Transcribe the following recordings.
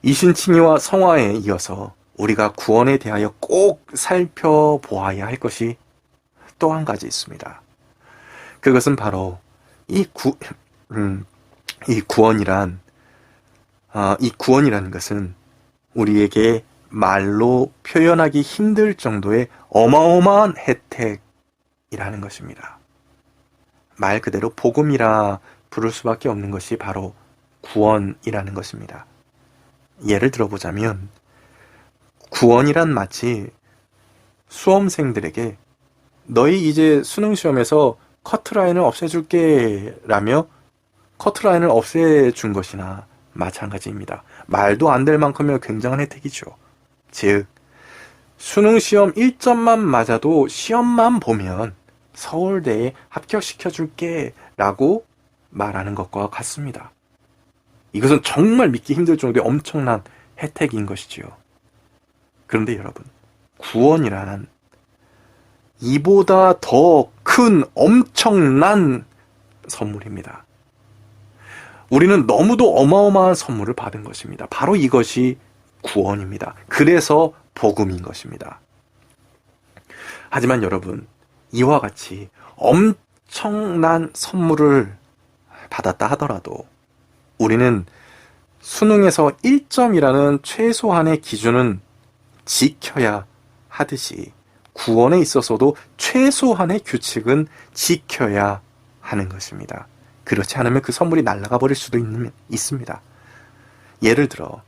이신칭의와 성화에 이어서 우리가 구원에 대하여 꼭 살펴보아야 할 것이 또 한 가지 있습니다. 그것은 바로 이 구원이란 것은 우리에게 말로 표현하기 힘들 정도의 어마어마한 혜택이라는 것입니다. 말 그대로 복음이라 부를 수밖에 없는 것이 바로 구원이라는 것입니다. 예를 들어보자면 구원이란 마치 수험생들에게 너희 이제 수능시험에서 커트라인을 없애줄게 라며 커트라인을 없애준 것이나 마찬가지입니다. 말도 안 될 만큼의 굉장한 혜택이죠. 즉 수능시험 1점만 맞아도 시험만 보면 서울대에 합격시켜줄게 라고 말하는 것과 같습니다. 이것은 정말 믿기 힘들 정도의 엄청난 혜택인 것이지요. 그런데 여러분, 구원이란 이보다 더 큰 엄청난 선물입니다. 우리는 너무도 어마어마한 선물을 받은 것입니다. 바로 이것이 구원입니다. 그래서 복음인 것입니다. 하지만 여러분, 이와 같이 엄청난 선물을 받았다 하더라도 우리는 수능에서 1점이라는 최소한의 기준은 지켜야 하듯이 구원에 있어서도 최소한의 규칙은 지켜야 하는 것입니다. 그렇지 않으면 그 선물이 날아가 버릴 수도 있습니다. 예를 들어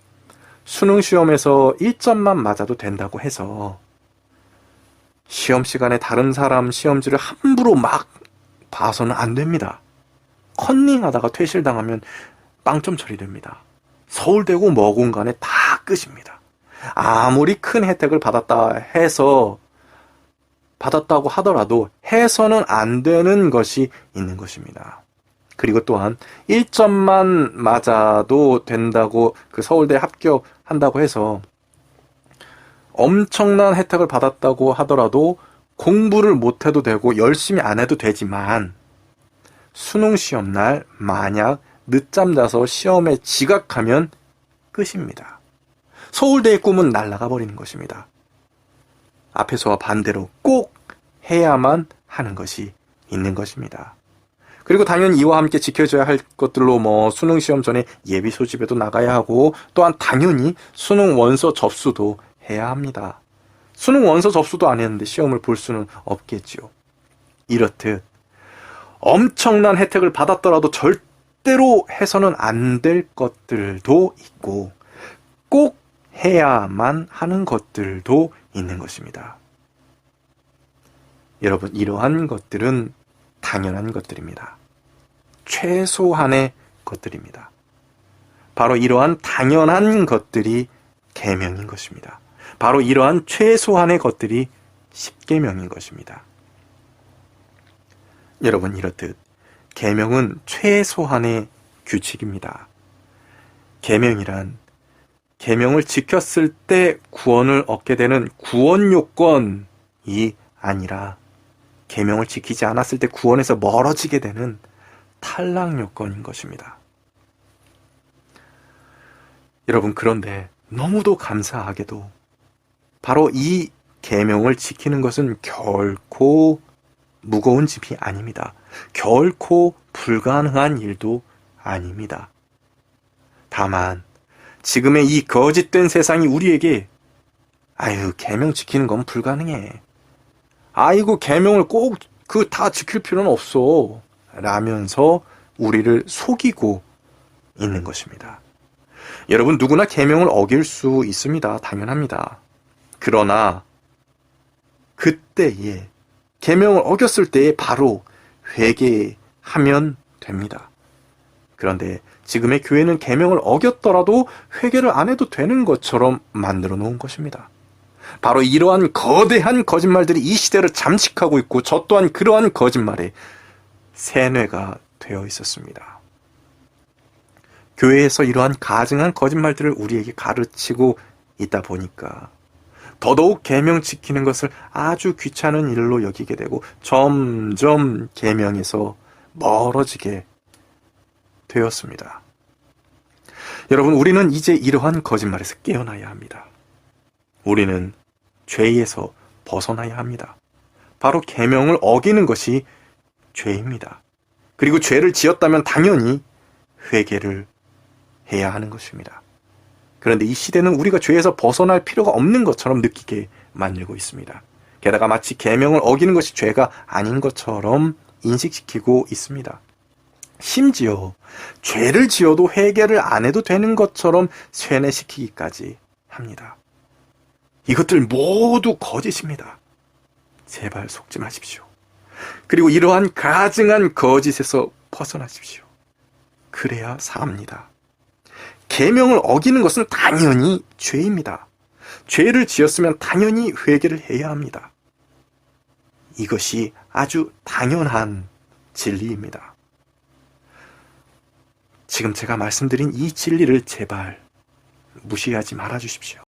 수능 시험에서 1점만 맞아도 된다고 해서 시험 시간에 다른 사람 시험지를 함부로 막 봐서는 안 됩니다. 컨닝하다가 퇴실당하면 빵점 처리됩니다. 서울대고 뭐고 간에 다 끝입니다. 아무리 큰 혜택을 받았다고 하더라도 해서는 안 되는 것이 있는 것입니다. 그리고 또한 1점만 맞아도 된다고 그 서울대 합격한다고 해서 엄청난 혜택을 받았다고 하더라도 공부를 못해도 되고 열심히 안 해도 되지만 수능 시험날 만약 늦잠 자서 시험에 지각하면 끝입니다. 서울대의 꿈은 날아가 버리는 것입니다. 앞에서와 반대로 꼭 해야만 하는 것이 있는 것입니다. 그리고 당연히 이와 함께 지켜져야 할 것들로 수능 시험 전에 예비 소집에도 나가야 하고 또한 당연히 수능 원서 접수도 해야 합니다. 수능 원서 접수도 안 했는데 시험을 볼 수는 없겠지요. 이렇듯 엄청난 혜택을 받았더라도 절대로 해서는 안 될 것들도 있고 꼭 해야만 하는 것들도 있는 것입니다. 여러분, 이러한 것들은 당연한 것들입니다. 최소한의 것들입니다. 바로 이러한 당연한 것들이 계명인 것입니다. 바로 이러한 최소한의 것들이 십계명인 것입니다. 여러분, 이렇듯 계명은 최소한의 규칙입니다. 계명이란 계명을 지켰을 때 구원을 얻게 되는 구원 요건이 아니라 계명을 지키지 않았을 때 구원에서 멀어지게 되는 탈락 요건인 것입니다. 여러분, 그런데 너무도 감사하게도 바로 이 계명을 지키는 것은 결코 무거운 짐이 아닙니다. 결코 불가능한 일도 아닙니다. 다만 지금의 이 거짓된 세상이 우리에게 계명 지키는 건 불가능해. 아이고, 계명을 꼭 다 지킬 필요는 없어 라면서 우리를 속이고 있는 것입니다. 여러분, 누구나 계명을 어길 수 있습니다. 당연합니다. 그러나 그때에 계명을 어겼을 때에 바로 회개하면 됩니다. 그런데 지금의 교회는 계명을 어겼더라도 회개를 안 해도 되는 것처럼 만들어 놓은 것입니다. 바로 이러한 거대한 거짓말들이 이 시대를 잠식하고 있고 저 또한 그러한 거짓말에 세뇌가 되어 있었습니다. 교회에서 이러한 가증한 거짓말들을 우리에게 가르치고 있다 보니까 더더욱 계명 지키는 것을 아주 귀찮은 일로 여기게 되고 점점 계명에서 멀어지게 되었습니다. 여러분, 우리는 이제 이러한 거짓말에서 깨어나야 합니다. 우리는 죄에서 벗어나야 합니다. 바로 계명을 어기는 것이 죄입니다. 그리고 죄를 지었다면 당연히 회개를 해야 하는 것입니다. 그런데 이 시대는 우리가 죄에서 벗어날 필요가 없는 것처럼 느끼게 만들고 있습니다. 게다가 마치 계명을 어기는 것이 죄가 아닌 것처럼 인식시키고 있습니다. 심지어 죄를 지어도 회개를 안 해도 되는 것처럼 세뇌시키기까지 합니다. 이것들 모두 거짓입니다. 제발 속지 마십시오. 그리고 이러한 가증한 거짓에서 벗어나십시오. 그래야 삽니다. 계명을 어기는 것은 당연히 죄입니다. 죄를 지었으면 당연히 회개를 해야 합니다. 이것이 아주 당연한 진리입니다. 지금 제가 말씀드린 이 진리를 제발 무시하지 말아 주십시오.